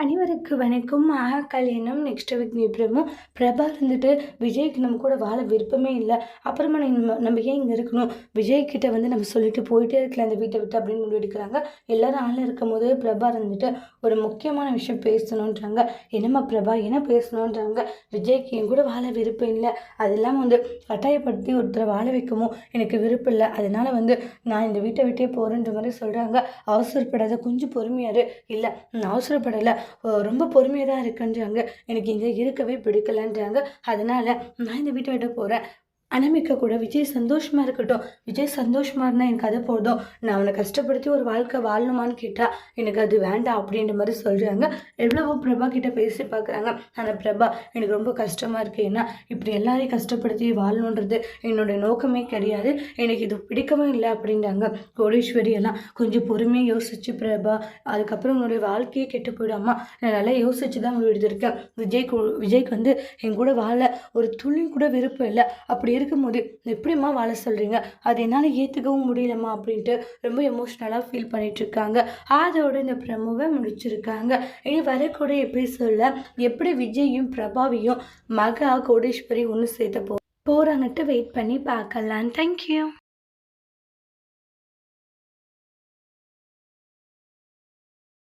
அனைவருக்கு வணக்கம். கல்யாணம் நெக்ஸ்ட் வீக் பிரபு பிரபா இருந்துட்டு விஜய்க்கு நம்ம கூட வாழ விருப்பமே இல்லை. அப்புறமா நம்ம ஏன் இங்கே இருக்கணும், விஜய்கிட்ட நம்ம சொல்லிட்டு போயிட்டே இருக்கலாம் இந்த வீட்டை விட்டு அப்படின்னு முடிவு எடுக்கிறாங்க. எல்லாரும் ஆளில் இருக்கும் போது பிரபா இருந்துட்டு ஒரு முக்கியமான விஷயம் பேசணுன்றாங்க. என்னம்மா பிரபா என்ன பேசணுன்றாங்க. விஜய்க்கு என் கூட வாழ விருப்பம் இல்லை, அதெல்லாம் கட்டாயப்படுத்தி ஒருத்தரை வாழ வைக்கவும் எனக்கு விருப்பம் இல்லை. அதனால நான் இந்த வீட்டை விட்டே போகிறேன்ற மாதிரி சொல்கிறாங்க. அவசரப்படாத, கொஞ்சம் பொறுமையாரு. இல்லை நான் அவசரப்படலை, ரொம்ப பொறுமையாக தான் இருக்குன்றாங்க. எனக்கு இங்கே இருக்கவே பிடிக்கலன்றாங்க. அதனால் நான் இந்த வீட்டை விட்டு போகிறேன். அனாமிகா கூட விஜய் சந்தோஷமாக இருக்கட்டும், விஜய் சந்தோஷமாக இருந்தால் எனக்கு அது போதும், நான் அவனை கஷ்டப்படுத்தி ஒரு வாழ்க்கை வாழணுமான்னு கேட்டால் எனக்கு அது வேண்டாம் அப்படின்ற மாதிரி சொல்கிறாங்க. எவ்வளவோ பிரபா கிட்ட பேசி பார்க்குறாங்க. ஆனால் பிரபா எனக்கு ரொம்ப கஷ்டமாக இருக்குது, ஏன்னா இப்படி எல்லாரையும் கஷ்டப்படுத்தி வாழணுன்றது என்னுடைய நோக்கமே கிடையாது, எனக்கு இது பிடிக்கவே இல்லை அப்படின்றாங்க. கோடீஸ்வரி எல்லாம் கொஞ்சம் பொறுமையாக யோசிச்சு பிரபா, அதுக்கப்புறம் உன்னுடைய வாழ்க்கையே கெட்டு போயிடாமா, நான் நல்லா யோசிச்சு தான் உங்களுக்கு எடுத்திருக்கேன். விஜய்க்கு என் கூட வாழ ஒரு துளி கூட விருப்பம் இல்லை. அப்படி இருக்கும்போது எப்படிம்மா வாழ சொல்கிறீங்க, அது என்னால் ஏற்றுக்கவும் முடியலம்மா அப்படின்ட்டு ரொம்ப எமோஷ்னலாக ஃபீல் பண்ணிகிட்ருக்காங்க. அதோட இந்த ப்ரமோவை முடிச்சிருக்காங்க. இனி வரக்கூடிய எபிசோடில் எப்படி விஜயும் பிரபாவையும் மகா கோடீஸ்வரி ஒன்று சேர்த்த போகிறாங்கன்ட்டு வெயிட் பண்ணி பார்க்கலாம். தேங்க்யூ.